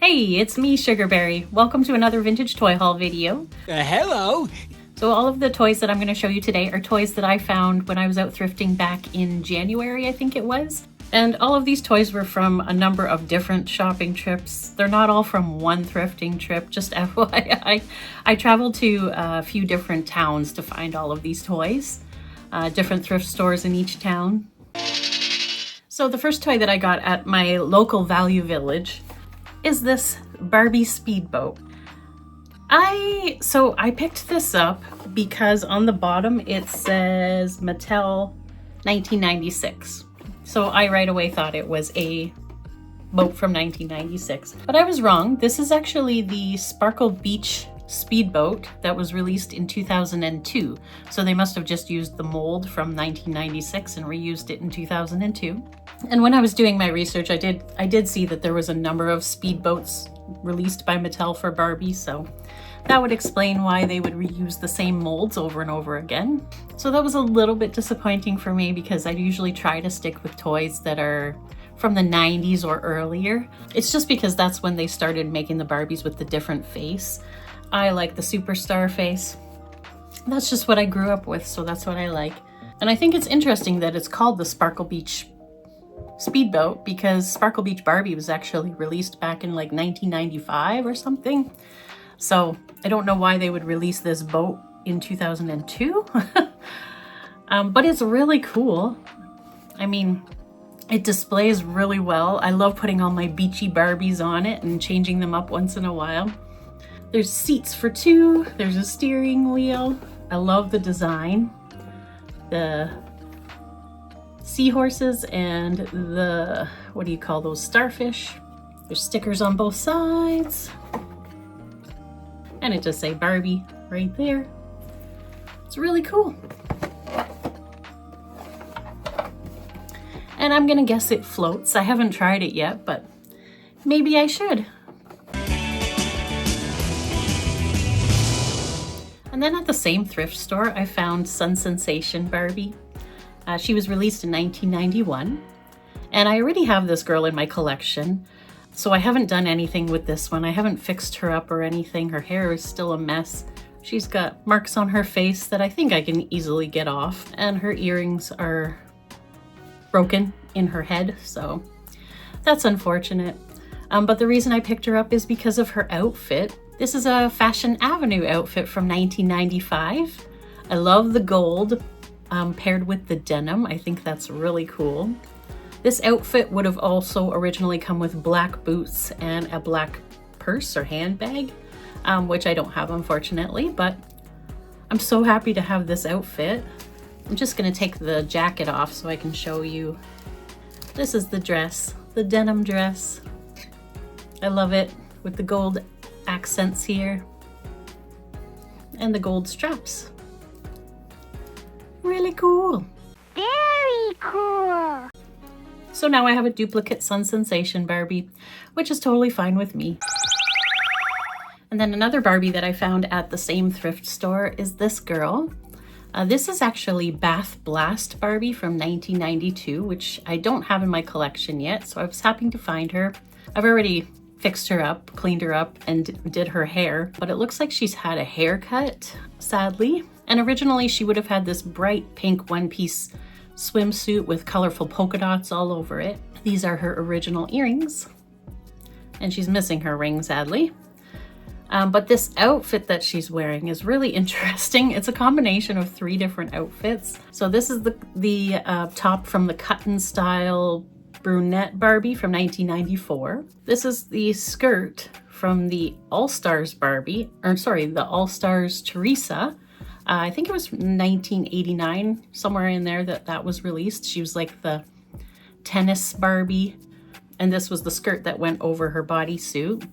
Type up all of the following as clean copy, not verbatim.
Hey, it's me, Sugarberry. Welcome to another vintage toy haul video. Hello. So all of the toys that I'm going to show you today are toys that I found when I was out thrifting back in January, I think it was. And all of these toys were from a number of different shopping trips. They're not all from one thrifting trip, just FYI. I traveled to a few different towns to find all of these toys. Different thrift stores in each town. So the first toy that I got at my local Value Village is this Barbie speedboat. I picked this up because on the bottom it says Mattel 1996. So I right away thought it was a boat from 1996. But I was wrong. This is actually the Sparkle Beach speedboat that was released in 2002. So they must have just used the mold from 1996 and reused it in 2002. And when I was doing my research, I did see that there was a number of speedboats released by Mattel for Barbie, so that would explain why they would reuse the same molds over and over again. So that was a little bit disappointing for me because I usually try to stick with toys that are from the 90s or earlier. It's just because that's when they started making the Barbies with the different face. I like the superstar face. That's just what I grew up with, so that's what I like. And I think it's interesting that it's called the Sparkle Beach speedboat because Sparkle Beach Barbie was actually released back in like 1995 or something. So I don't know why they would release this boat in 2002. But it's really cool. I mean, it displays really well. I love putting all my beachy Barbies on it and changing them up once in a while. There's seats for two. There's a steering wheel. I love the design. The seahorses and the, what do you call those, starfish. There's stickers on both sides. And it just say Barbie right there. It's really cool. And I'm gonna guess it floats. I haven't tried it yet, but maybe I should. And then at the same thrift store, I found Sun Sensation Barbie. She was released in 1991. And I already have this girl in my collection. So I haven't done anything with this one. I haven't fixed her up or anything. Her hair is still a mess. She's got marks on her face that I think I can easily get off. And her earrings are broken in her head, so that's unfortunate. But the reason I picked her up is because of her outfit. This is a Fashion Avenue outfit from 1995. I love the gold paired with the denim. I think that's really cool. This outfit would have also originally come with black boots and a black purse or handbag, which I don't have unfortunately, but I'm so happy to have this outfit. I'm just gonna take the jacket off so I can show you. This is the dress, the denim dress. I love it with the gold accents here and the gold straps. Really cool. Very cool. So now I have a duplicate Sun Sensation Barbie, which is totally fine with me. And then another Barbie that I found at the same thrift store is this girl. This is actually Bath Blast Barbie from 1992, which I don't have in my collection yet, so I was happy to find her. I've already fixed her up, cleaned her up, and did her hair, but it looks like she's had a haircut, sadly. And originally she would have had this bright pink one-piece swimsuit with colorful polka dots all over it. These are her original earrings, and she's missing her ring, sadly. But this outfit that she's wearing is really interesting. It's a combination of 3 different outfits. So this is the top from the cut-and style brunette Barbie from 1994. This is the skirt from the All-Stars Barbie, or sorry, the All-Stars Teresa. I think it was 1989, somewhere in there that was released. She was like the tennis Barbie, and this was the skirt that went over her bodysuit.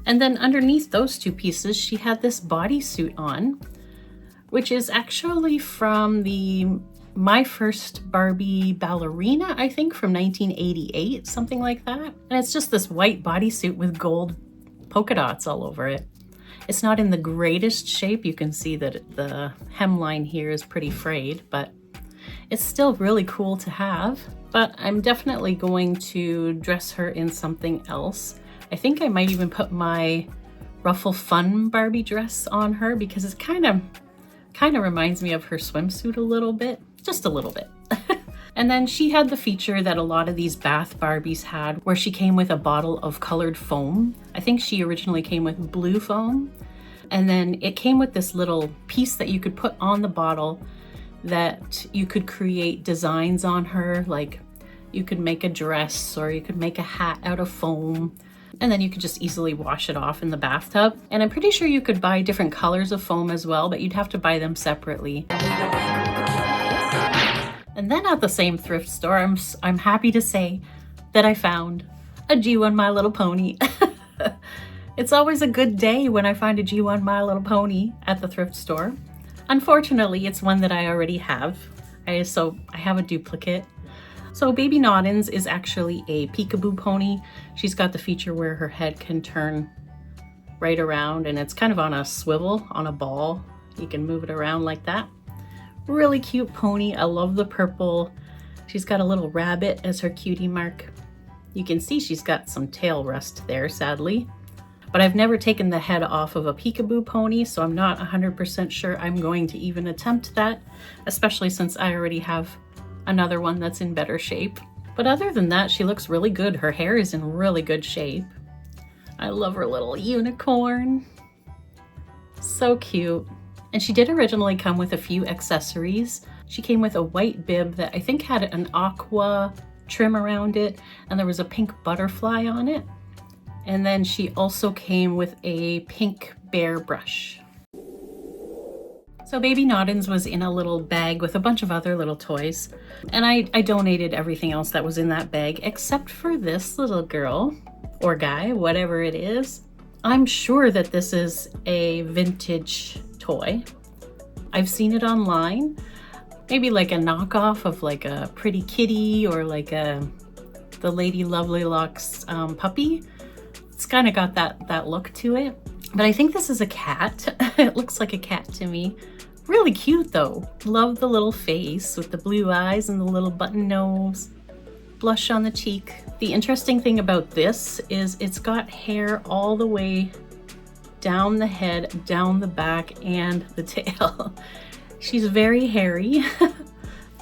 And then underneath those 2 pieces, she had this bodysuit on, which is actually from the My First Barbie Ballerina, I think, from 1988, something like that. And it's just this white bodysuit with gold polka dots all over it. It's not in the greatest shape. You can see that the hemline here is pretty frayed, but it's still really cool to have. But I'm definitely going to dress her in something else. I think I might even put my Ruffle Fun Barbie dress on her because it kind of reminds me of her swimsuit a little bit, just a little bit. And then she had the feature that a lot of these bath Barbies had where she came with a bottle of colored foam. I think she originally came with blue foam. And then it came with this little piece that you could put on the bottle that you could create designs on her. Like you could make a dress or you could make a hat out of foam. And then you could just easily wash it off in the bathtub. And I'm pretty sure you could buy different colors of foam as well, but you'd have to buy them separately. And then at the same thrift store, I'm happy to say that I found a G1 My Little Pony. It's always a good day when I find a G1 My Little Pony at the thrift store. Unfortunately, it's one that I already have. So I have a duplicate. So Baby Noddins is actually a peekaboo pony. She's got the feature where her head can turn right around and it's kind of on a swivel, on a ball. You can move it around like that. Really cute pony. I love the purple. She's got a little rabbit as her cutie mark. You can see she's got some tail rust there, sadly. But I've never taken the head off of a peekaboo pony, so I'm not 100% sure I'm going to even attempt that, especially since I already have another one that's in better shape. But other than that, she looks really good. Her hair is in really good shape. I love her little unicorn. So cute. And she did originally come with a few accessories. She came with a white bib that I think had an aqua trim around it, and there was a pink butterfly on it. And then she also came with a pink bear brush. So Baby Noddins was in a little bag with a bunch of other little toys. And I donated everything else that was in that bag except for this little girl or guy, whatever it is. I'm sure that this is a vintage toy. I've seen it online. Maybe like a knockoff of like a Pretty Kitty or like the Lady Lovely Locks puppy. It's kind of got that look to it. But I think this is a cat. It looks like a cat to me. Really cute though. Love the little face with the blue eyes and the little button nose. Blush on the cheek. The interesting thing about this is it's got hair all the way down the head, down the back, and the tail. She's very hairy.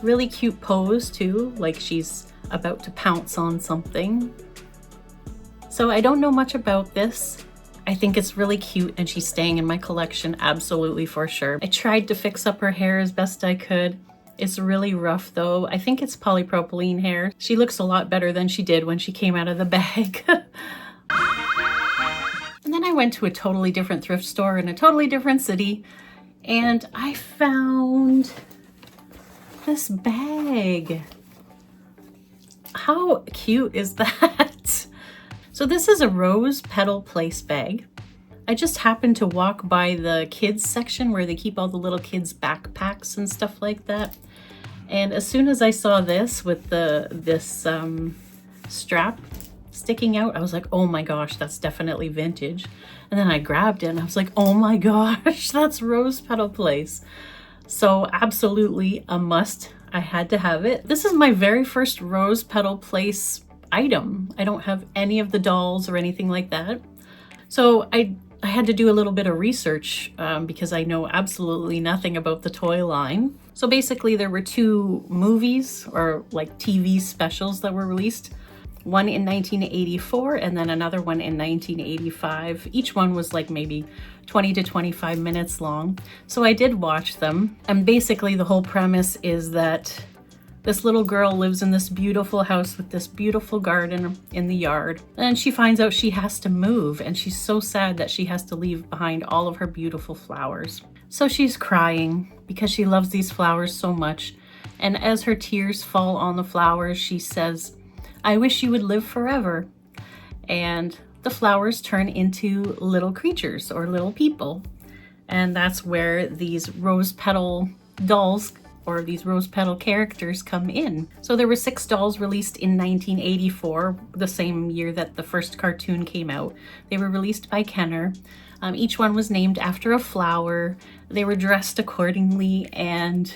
Really cute pose too, like she's about to pounce on something. So I don't know much about this. I think it's really cute and she's staying in my collection absolutely for sure. I tried to fix up her hair as best I could. It's really rough though. I think it's polypropylene hair. She looks a lot better than she did when she came out of the bag. And then I went to a totally different thrift store in a totally different city and I found this bag. How cute is that? So this is a rose petal place bag. I just happened to walk by the kids section where they keep all the little kids backpacks and stuff like that. And as soon as I saw this with this strap sticking out, I was like, oh my gosh, that's definitely vintage. And then I grabbed it and I was like, oh my gosh, that's rose petal place. So absolutely a must. I had to have it. This is my very first rose petal place item. I don't have any of the dolls or anything like that. So I had to do a little bit of research because I know absolutely nothing about the toy line. So basically there were two movies or like TV specials that were released. One in 1984 and then another one in 1985. Each one was like maybe 20 to 25 minutes long. So I did watch them. And basically the whole premise is that this little girl lives in this beautiful house with this beautiful garden in the yard. And she finds out she has to move and she's so sad that she has to leave behind all of her beautiful flowers. So she's crying because she loves these flowers so much. And as her tears fall on the flowers, she says, "I wish you would live forever." And the flowers turn into little creatures or little people. And that's where these rose petal dolls or these rose petal characters come in. So there were 6 dolls released in 1984, the same year that the first cartoon came out. They were released by Kenner. Each one was named after a flower. They were dressed accordingly and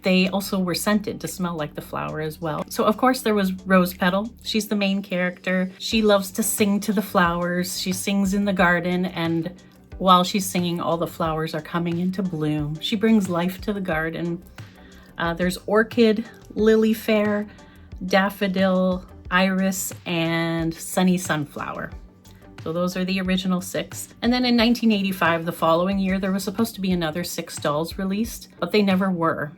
They also were scented to smell like the flower as well. So of course there was Rose Petal. She's the main character. She loves to sing to the flowers. She sings in the garden, and while she's singing, all the flowers are coming into bloom. She brings life to the garden. There's Orchid, Lily Fair, Daffodil, Iris, and Sunny Sunflower. So those are the original 6. And then in 1985, the following year, there was supposed to be another 6 dolls released, but they never were.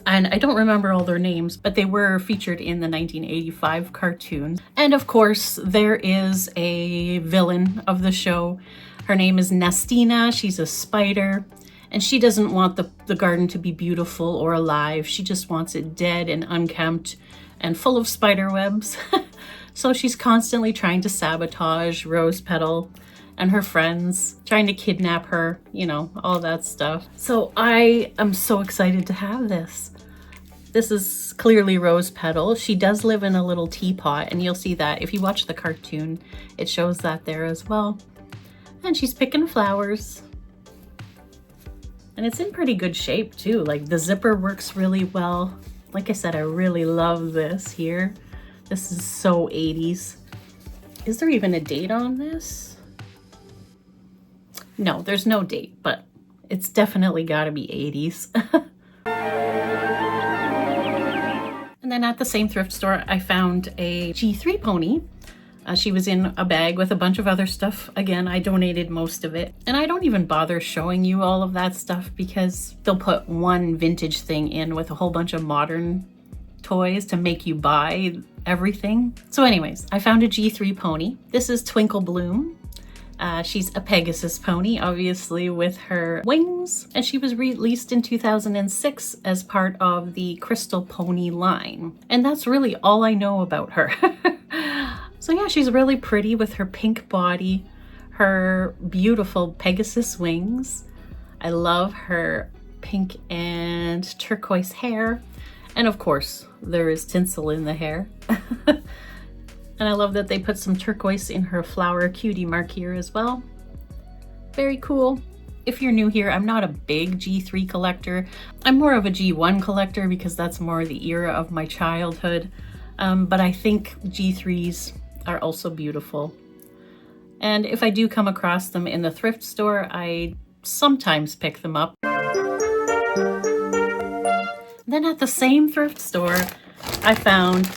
And I don't remember all their names, but they were featured in the 1985 cartoon. And of course, there is a villain of the show. Her name is Nastina. She's a spider, and she doesn't want the garden to be beautiful or alive. She just wants it dead and unkempt and full of spider webs. So she's constantly trying to sabotage Rose Petal and her friends, trying to kidnap her, you know, all that stuff. So I am so excited to have this. This is clearly Rose Petal. She does live in a little teapot, and you'll see that if you watch the cartoon, it shows that there as well. And she's picking flowers. And it's in pretty good shape too. Like the zipper works really well. Like I said, I really love this here. This is so 80s. Is there even a date on this? No, there's no date, but it's definitely gotta be 80s. And then at the same thrift store, I found a G3 pony. She was in a bag with a bunch of other stuff. Again, I donated most of it. And I don't even bother showing you all of that stuff because they'll put one vintage thing in with a whole bunch of modern toys to make you buy everything. So anyways, I found a G3 pony. This is Twinkle Bloom. She's a Pegasus pony, obviously, with her wings, and she was released in 2006 as part of the Crystal Pony line. And that's really all I know about her. So yeah, she's really pretty with her pink body, her beautiful Pegasus wings. I love her pink and turquoise hair. And of course, there is tinsel in the hair. And I love that they put some turquoise in her flower cutie mark here as well. Very cool. If you're new here, I'm not a big G3 collector. I'm more of a G1 collector because that's more the era of my childhood. But I think G3s are also beautiful. And if I do come across them in the thrift store, I sometimes pick them up. Then at the same thrift store, I found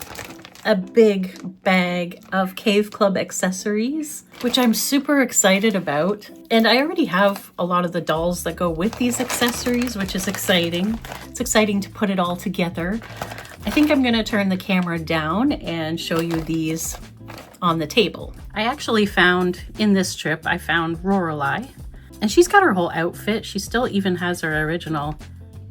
a big bag of Cave Club accessories, which I'm super excited about. And I already have a lot of the dolls that go with these accessories, which is exciting. It's exciting to put it all together. I think I'm gonna turn the camera down and show you these on the table. I actually found, in this trip, I found Lorelei, and she's got her whole outfit. She still even has her original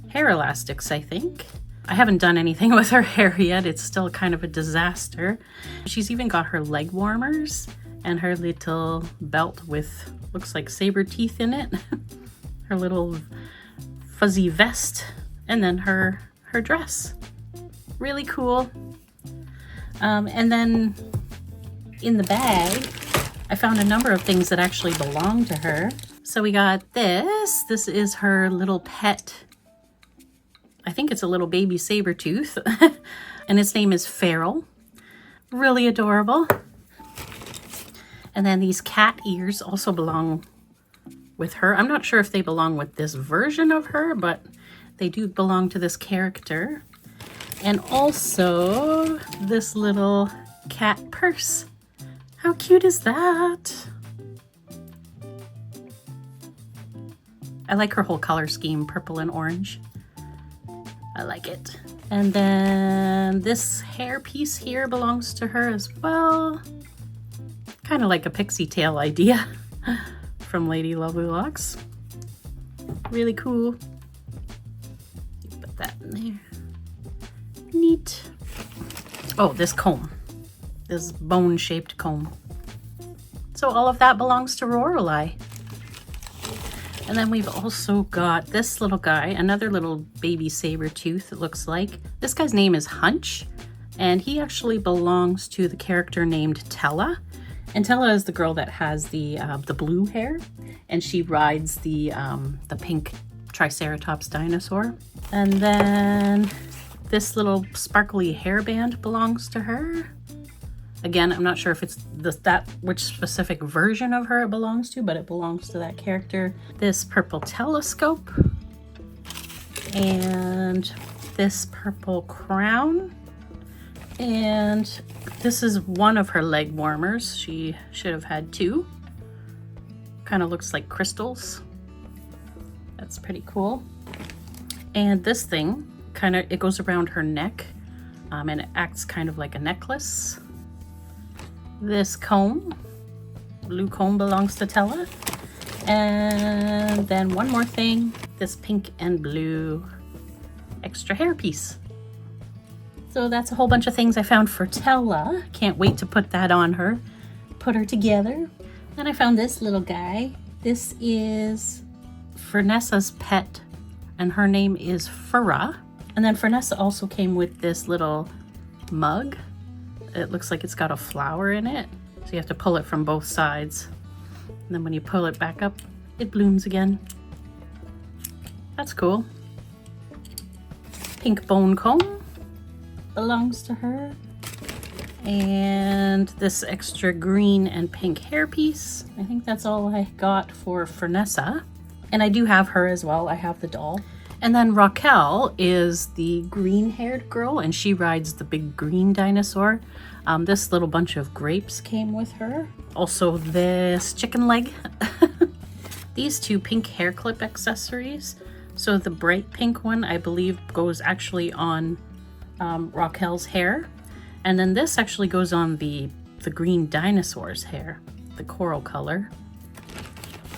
hair elastics, I think. I haven't done anything with her hair yet. It's still kind of a disaster. She's even got her leg warmers and her little belt with, looks like saber teeth in it. Her little fuzzy vest, and then her dress. Really cool. And then in the bag, I found a number of things that actually belong to her. So we got this. This is her little pet. I think it's a little baby saber tooth. And its name is Feral. Really adorable. And then these cat ears also belong with her. I'm not sure if they belong with this version of her, but they do belong to this character. And also this little cat purse. How cute is that? I like her whole color scheme, purple and orange. I like it. And then this hair piece here belongs to her as well. Kind of like a pixie tail idea from Lady Lovely Locks. Really cool. Put that in there. Neat. Oh, this comb. This bone-shaped comb. So all of that belongs to Lorelei. And then we've also got this little guy, another little baby saber tooth, it looks like. This guy's name is Hunch, and he actually belongs to the character named Tella. And Tella is the girl that has the blue hair, and she rides the pink Triceratops dinosaur. And then this little sparkly hairband belongs to her. Again, I'm not sure if it's which specific version of her it belongs to, but it belongs to that character. This purple telescope and this purple crown. And this is one of her leg warmers. She should have had two. Kind of looks like crystals. That's pretty cool. And this thing, it goes around her neck, and it acts kind of like a necklace. This comb, blue comb, belongs to Tella. And then one more thing, this pink and blue extra hairpiece. So that's a whole bunch of things I found for Tella. Can't wait to put that on her, put her together. Then I found this little guy. This is Fernessa's pet, and her name is Fura. And then Fernessa also came with this little mug. It looks like it's got a flower in it, so you have to pull it from both sides. And then when you pull it back up, it blooms again. That's cool. Pink bone comb belongs to her. And this extra green and pink hairpiece. I think that's all I got for Fernessa. And I do have her as well. I have the doll. And then Raquel is the green-haired girl, and she rides the big green dinosaur. This little bunch of grapes came with her. Also this chicken leg. These two pink hair clip accessories. So the bright pink one, I believe, goes actually on Raquel's hair. And then this actually goes on the green dinosaur's hair, the coral color.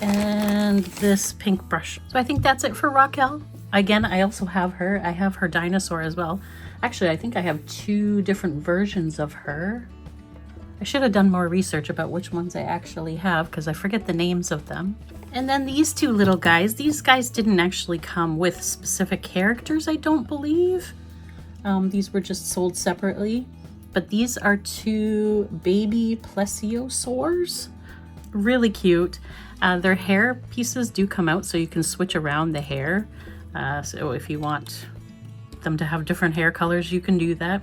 And this pink brush. So I think that's it for Raquel. Again, I also have her. I have her dinosaur as well. Actually, I think I have two different versions of her. I should have done more research about which ones I actually have because I forget the names of them. And then these two little guys. These guys didn't actually come with specific characters, I don't believe. These were just sold separately. But these are two baby plesiosaurs. Really cute. Their hair pieces do come out, so you can switch around the hair. So if you want them to have different hair colors, you can do that.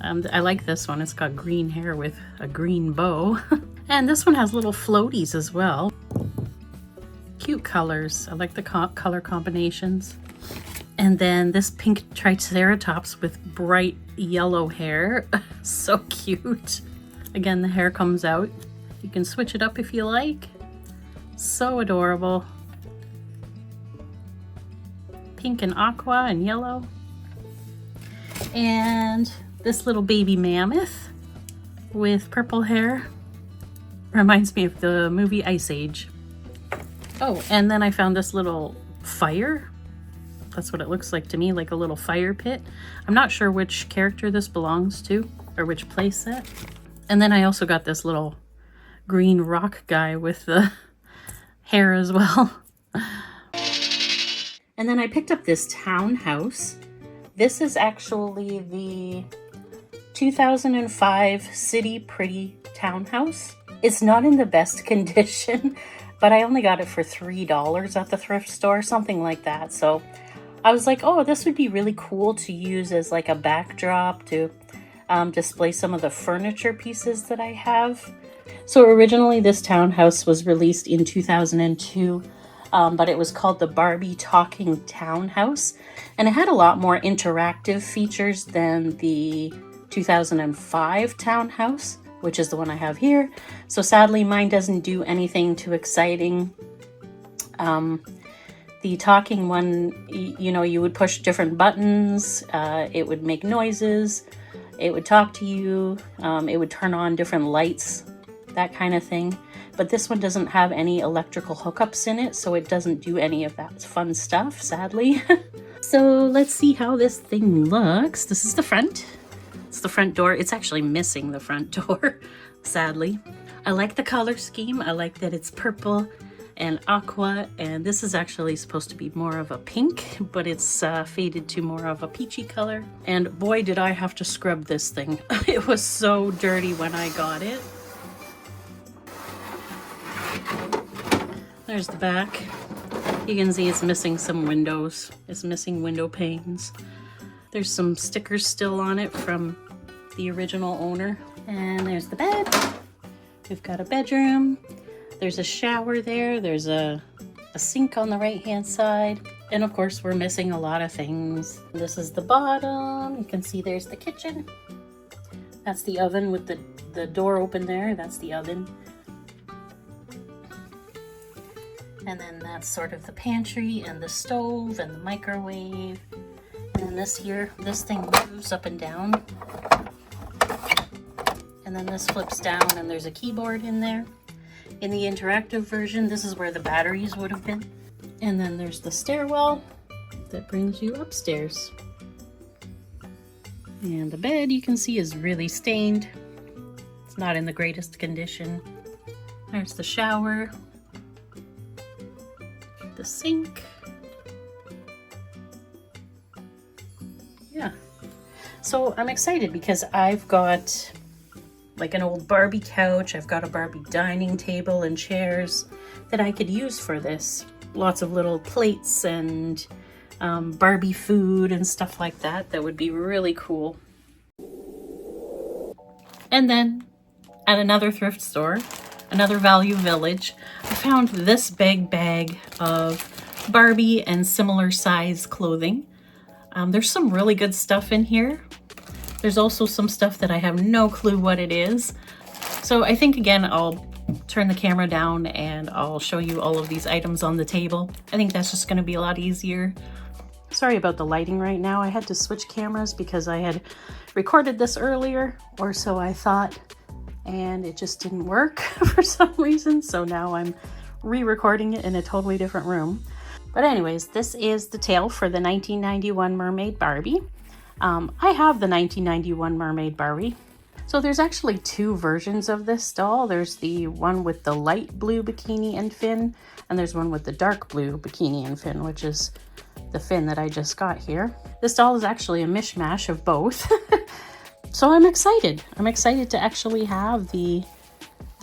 I like this one. It's got green hair with a green bow. And this one has little floaties as well. Cute colors. I like the color combinations. And then this pink Triceratops with bright yellow hair. So cute. Again, the hair comes out. You can switch it up if you like. So adorable. Pink and aqua and yellow. And this little baby mammoth with purple hair. Reminds me of the movie Ice Age. Oh, and then I found this little fire. That's what it looks like to me, like a little fire pit. I'm not sure which character this belongs to or which playset. And then I also got this little green rock guy with the hair as well. And then I picked up this townhouse. This is actually the 2005 City Pretty townhouse. It's not in the best condition, but I only got it for $3 at the thrift store, something like that. So I was like, oh, this would be really cool to use as like a backdrop to display some of the furniture pieces that I have. So originally this townhouse was released in 2002, but it was called the Barbie Townhouse, and it had a lot more interactive features than the 2005 townhouse, which is the one I have here. So sadly, mine doesn't do anything too exciting. The talking one, you know, you would push different buttons, it would make noises, it would talk to you, it would turn on different lights, that kind of thing. But this one doesn't have any electrical hookups in it, so it doesn't do any of that fun stuff, sadly. So let's see how this thing looks. This is the front. It's the front door. It's actually missing the front door, sadly. I like the color scheme. I like that it's purple and aqua, and this is actually supposed to be more of a pink, but it's faded to more of a peachy color. And boy, did I have to scrub this thing. It was so dirty when I got it. There's the back. You can see it's missing some windows. It's missing window panes. There's some stickers still on it from the original owner. And there's the bed. We've got a bedroom. There's a shower there. There's a sink on the right-hand side. And of course, we're missing a lot of things. This is the bottom. You can see there's the kitchen. That's the oven with the door open there. That's the oven. And then that's sort of the pantry and the stove and the microwave. And this thing moves up and down. And then this flips down and there's a keyboard in there. In the interactive version, this is where the batteries would have been. And then there's the stairwell that brings you upstairs. And the bed, you can see, is really stained. It's not in the greatest condition. There's the shower, the sink. Yeah. So I'm excited because I've got like an old Barbie couch. I've got a Barbie dining table and chairs that I could use for this. Lots of little plates and Barbie food and stuff like that. That would be really cool. And then at another thrift store, another Value Village, I found this big bag of Barbie and similar size clothing. There's some really good stuff in here. There's also some stuff that I have no clue what it is. So I think, again, I'll turn the camera down and I'll show you all of these items on the table. I think that's just going to be a lot easier. Sorry about the lighting right now. I had to switch cameras because I had recorded this earlier, or so I thought, and it just didn't work for some reason. So now I'm re-recording it in a totally different room. But anyways, this is the tail for the 1991 Mermaid Barbie. I have the 1991 Mermaid Barbie. So there's actually two versions of this doll. There's the one with the light blue bikini and fin, and there's one with the dark blue bikini and fin, which is the fin that I just got here. This doll is actually a mishmash of both. So I'm excited. I'm excited to actually have the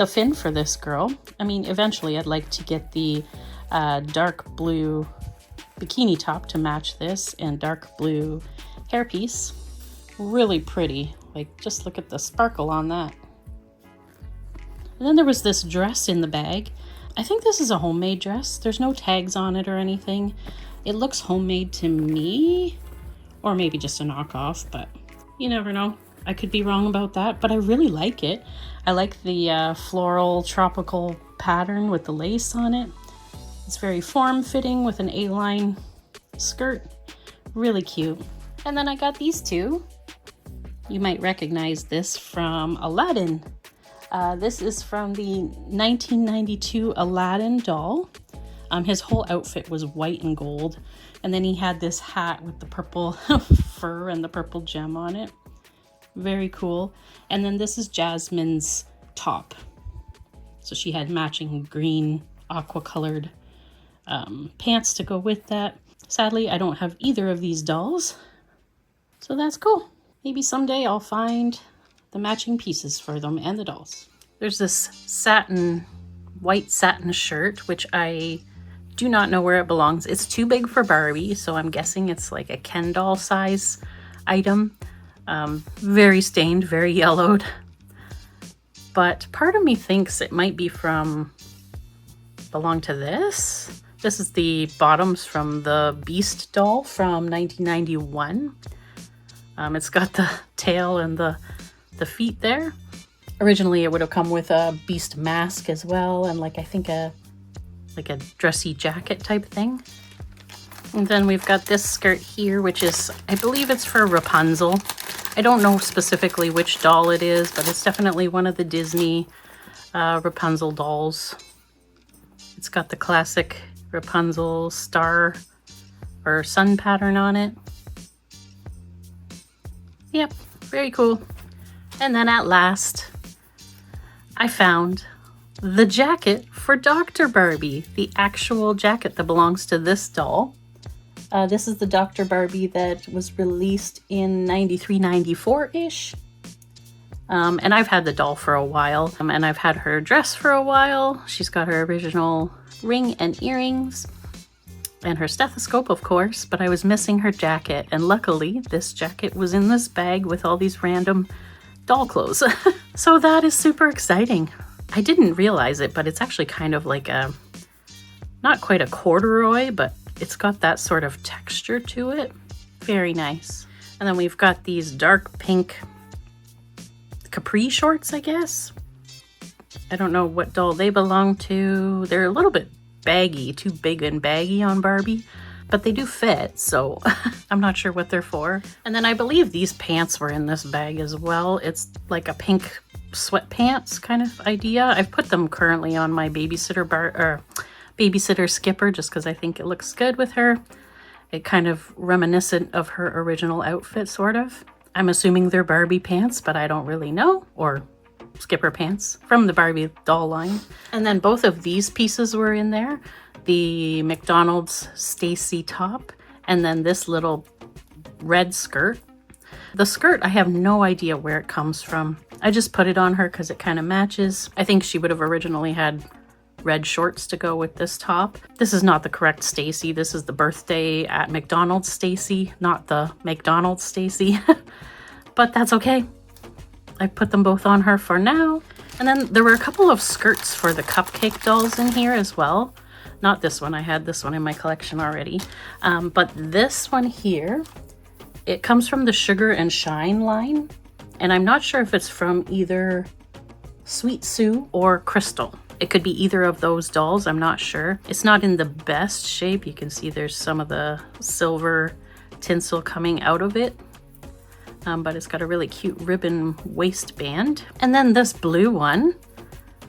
fin for this girl. I mean, eventually I'd like to get the dark blue bikini top to match this and dark blue hairpiece. Really pretty. Like, just look at the sparkle on that. And then there was this dress in the bag. I think this is a homemade dress. There's no tags on it or anything. It looks homemade to me, or maybe just a knockoff, but you never know. I could be wrong about that, but I really like it. I like the floral tropical pattern with the lace on it. It's very form-fitting with an A-line skirt. Really cute. And then I got these two. You might recognize this from Aladdin. This is from the 1992 Aladdin doll. His whole outfit was white and gold. And then he had this hat with the purple fur and the purple gem on it. Very cool. And then this is Jasmine's top. So she had matching green aqua colored pants to go with that. Sadly, I don't have either of these dolls. So that's cool. Maybe someday I'll find the matching pieces for them and the dolls. There's this white satin shirt, which I do not know where it belongs. It's too big for Barbie, so I'm guessing it's like a Ken doll size item. Very stained, very yellowed. But part of me thinks it might belong to this. This is the bottoms from the Beast doll from 1991. It's got the tail and the feet there. Originally, it would have come with a Beast mask as well, and I think a dressy jacket type thing. And then we've got this skirt here, which is, I believe it's for Rapunzel. I don't know specifically which doll it is, but it's definitely one of the Disney Rapunzel dolls. It's got the classic Rapunzel star or sun pattern on it. Yep, very cool. And then at last, I found the jacket for Dr. Barbie, the actual jacket that belongs to this doll. This is the Dr. Barbie that was released in 93, 94-ish. And I've had the doll for a while, and I've had her dress for a while. She's got her original ring and earrings. and her stethoscope, of course, but I was missing her jacket, and luckily this jacket was in this bag with all these random doll clothes. So that is super exciting. I didn't realize it, but it's actually kind of like a, not quite a corduroy, but it's got that sort of texture to it. Very nice. And then we've got these dark pink capri shorts, I guess. I don't know what doll they belong to. They're a little bit baggy, too big and baggy on Barbie, but they do fit, so I'm not sure what they're for. And then I believe these pants were in this bag as well. It's like a pink sweatpants kind of idea. I've put them currently on my babysitter Skipper just because I think it looks good with her. It kind of reminiscent of her original outfit, sort of. I'm assuming they're Barbie pants, but I don't really know, or Skipper pants from the Barbie doll line. And then both of these pieces were in there. The McDonald's Stacy top, and then this little red skirt. The skirt, I have no idea where it comes from. I just put it on her because it kind of matches. I think she would have originally had red shorts to go with this top. This is not the correct Stacy. This is the birthday at McDonald's Stacy, not the McDonald's Stacy. But that's okay. I put them both on her for now. And then there were a couple of skirts for the cupcake dolls in here as well. Not this one. I had this one in my collection already. But this one here, it comes from the Sugar and Shine line. And I'm not sure if it's from either Sweet Sue or Crystal. It could be either of those dolls. I'm not sure. It's not in the best shape. You can see there's some of the silver tinsel coming out of it. But it's got a really cute ribbon waistband. And then this blue one,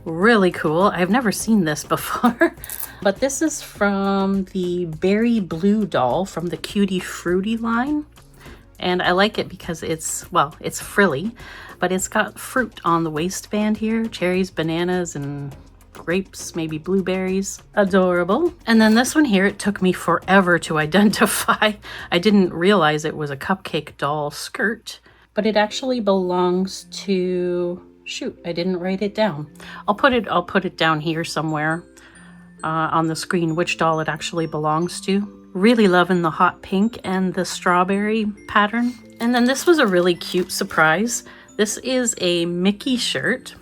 really cool. I've never seen this before. But this is from the Berry Blue doll from the Cutie Fruity line. And I like it because it's frilly, but it's got fruit on the waistband here. Cherries, bananas, and grapes, maybe blueberries. Adorable. And then this one here, it took me forever to identify. I didn't realize it was a cupcake doll skirt, but it actually belongs to, shoot, I didn't write it down. I'll put it down here somewhere on the screen, which doll it actually belongs to. Really loving the hot pink and the strawberry pattern. And then this was a really cute surprise. This is a Mickey shirt,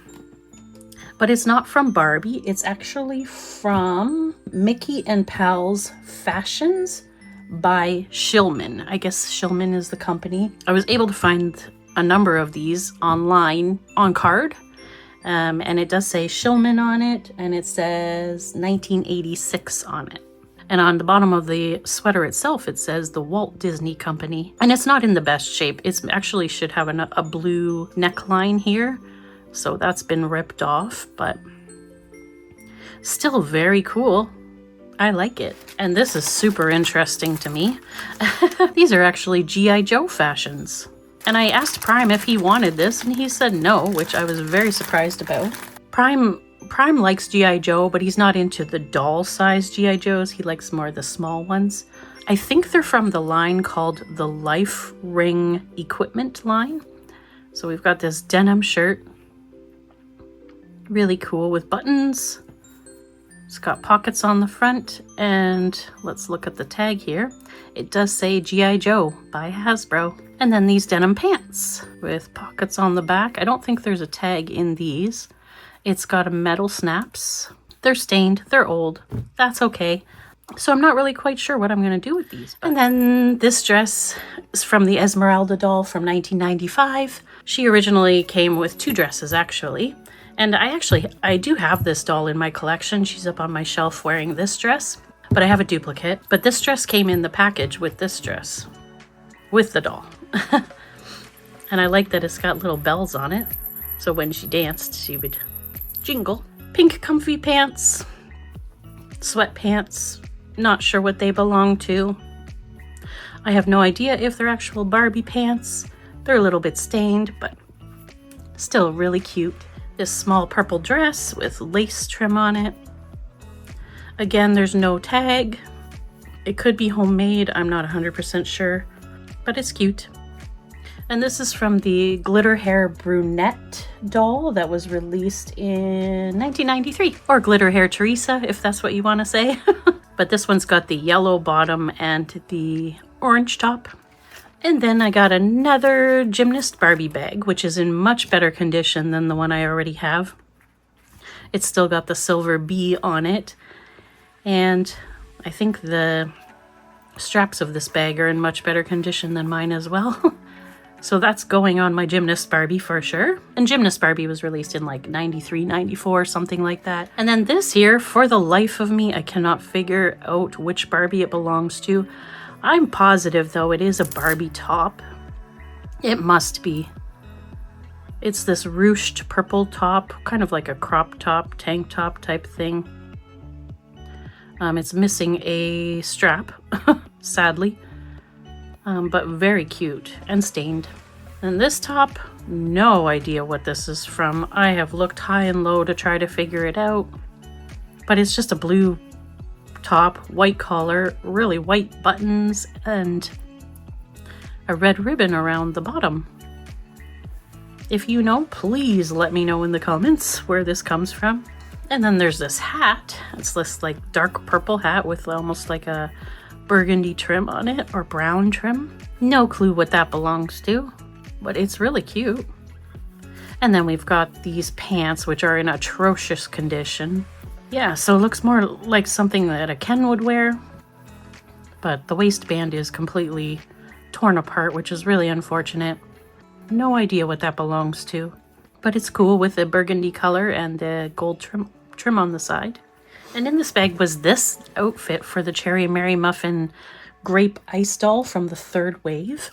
but it's not from Barbie. It's actually from Mickey and Pals Fashions by Shillman. I guess Shillman is the company. I was able to find a number of these online on card. And it does say Shillman on it, and it says 1986 on it. And on the bottom of the sweater itself, it says the Walt Disney Company. And it's not in the best shape. It's actually should have a blue neckline here. So that's been ripped off, but still very cool. I like it. And this is super interesting to me. These are actually G.I. Joe fashions. And I asked Prime if he wanted this, and he said no, which I was very surprised about. Prime likes G.I. Joe, but he's not into the doll-sized G.I. Joes. He likes more the small ones. I think they're from the line called the Life Ring Equipment line. So we've got this denim shirt. Really cool with buttons. It's got pockets on the front, and let's look at the tag here. It does say G.I. Joe by Hasbro. And then these denim pants with pockets on the back. I don't think there's a tag in these. It's got a metal snaps. They're stained, they're old. That's okay. So I'm not really quite sure what I'm gonna do with these. And then this dress is from the Esmeralda doll from 1995. She originally came with two dresses actually. And I do have this doll in my collection. She's up on my shelf wearing this dress, but I have a duplicate. But this dress came in the package with this dress, with the doll. And I like that it's got little bells on it. So when she danced, she would jingle. Pink comfy pants, sweatpants. Not sure what they belong to. I have no idea if they're actual Barbie pants. They're a little bit stained, but still really cute. This small purple dress with lace trim on it. Again, there's no tag. It could be homemade, I'm not 100% sure, but it's cute. And this is from the Glitter Hair Brunette doll that was released in 1993. Or Glitter Hair Teresa, if that's what you want to say. but this one's got the yellow bottom and the orange top. And then I got another gymnast Barbie bag, which is in much better condition than the one I already have. It's still got the silver bee on it. And I think the straps of this bag are in much better condition than mine as well. So that's going on my gymnast Barbie for sure. And gymnast Barbie was released in like 93, 94, something like that. And then this here, for the life of me, I cannot figure out which Barbie it belongs to. I'm positive though it is a Barbie top. It must be. It's this ruched purple top, kind of like a crop top, tank top type thing. It's missing a strap, sadly. But very cute and stained. And this top, no idea what this is from. I have looked high and low to try to figure it out. But it's just a blue top, white collar, really white buttons, and a red ribbon around the bottom. If you know, please let me know in the comments where this comes from. And then there's this hat. It's this like dark purple hat with almost like a burgundy trim on it, or brown trim. No clue what that belongs to, but it's really cute. And then we've got these pants, which are in atrocious condition. Yeah, so it looks more like something that a Ken would wear, but the waistband is completely torn apart, which is really unfortunate. No idea what that belongs to, but it's cool with the burgundy color and the gold trim on the side. And in this bag was this outfit for the Cherry Mary Muffin grape ice doll from the third wave.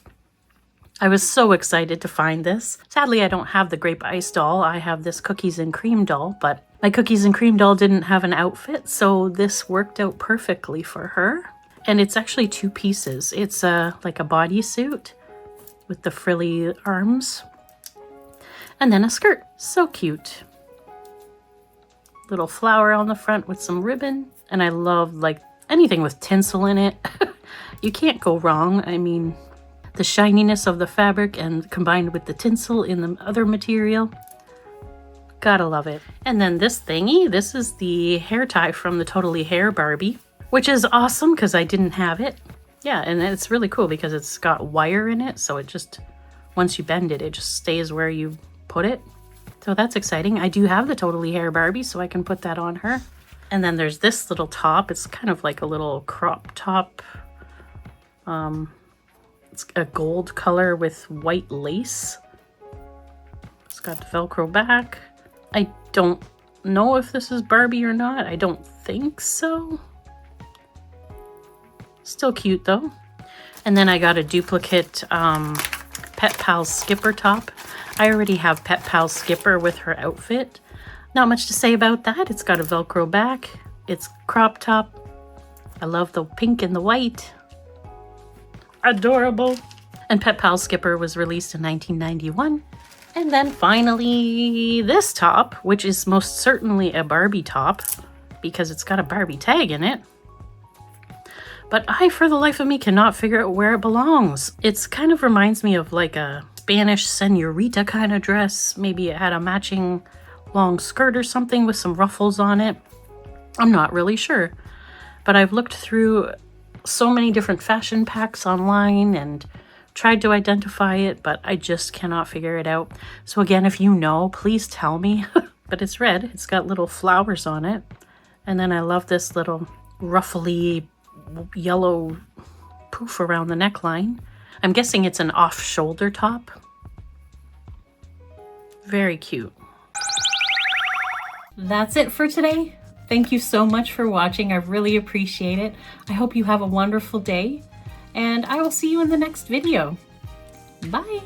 I was so excited to find this. Sadly, I don't have the grape ice doll. I have this cookies and cream doll, but my cookies and cream doll didn't have an outfit, so this worked out perfectly for her. And it's actually two pieces. It's like a bodysuit with the frilly arms, and then a skirt. So cute. Little flower on the front with some ribbon. And I love like anything with tinsel in it. You can't go wrong. I mean, the shininess of the fabric and combined with the tinsel in the other material. Gotta love it. And then this thingy, this is the hair tie from the Totally Hair Barbie, which is awesome because I didn't have it. Yeah, and it's really cool because it's got wire in it. So it just, once you bend it, it just stays where you put it. So that's exciting. I do have the Totally Hair Barbie, so I can put that on her. And then there's this little top. It's kind of like a little crop top. It's a gold color with white lace. It's got the Velcro back. I don't know if this is Barbie or not. I don't think so. Still cute though. And then I got a duplicate Pet Pal Skipper top. I already have Pet Pal Skipper with her outfit. Not much to say about that. It's got a Velcro back. It's crop top. I love the pink and the white. Adorable. And Pet Pal Skipper was released in 1991. And then finally this top, which is most certainly a Barbie top because it's got a Barbie tag in it. But I, for the life of me, cannot figure out where it belongs. It's kind of reminds me of like a Spanish senorita kind of dress. Maybe it had a matching long skirt or something with some ruffles on it. I'm not really sure. But I've looked through so many different fashion packs online and tried to identify it, but I just cannot figure it out. So again, if you know, please tell me. But it's red. It's got little flowers on it. And then I love this little ruffly yellow poof around the neckline. I'm guessing it's an off-shoulder top. Very cute. That's it for today. Thank you so much for watching. I really appreciate it. I hope you have a wonderful day, and I will see you in the next video. Bye.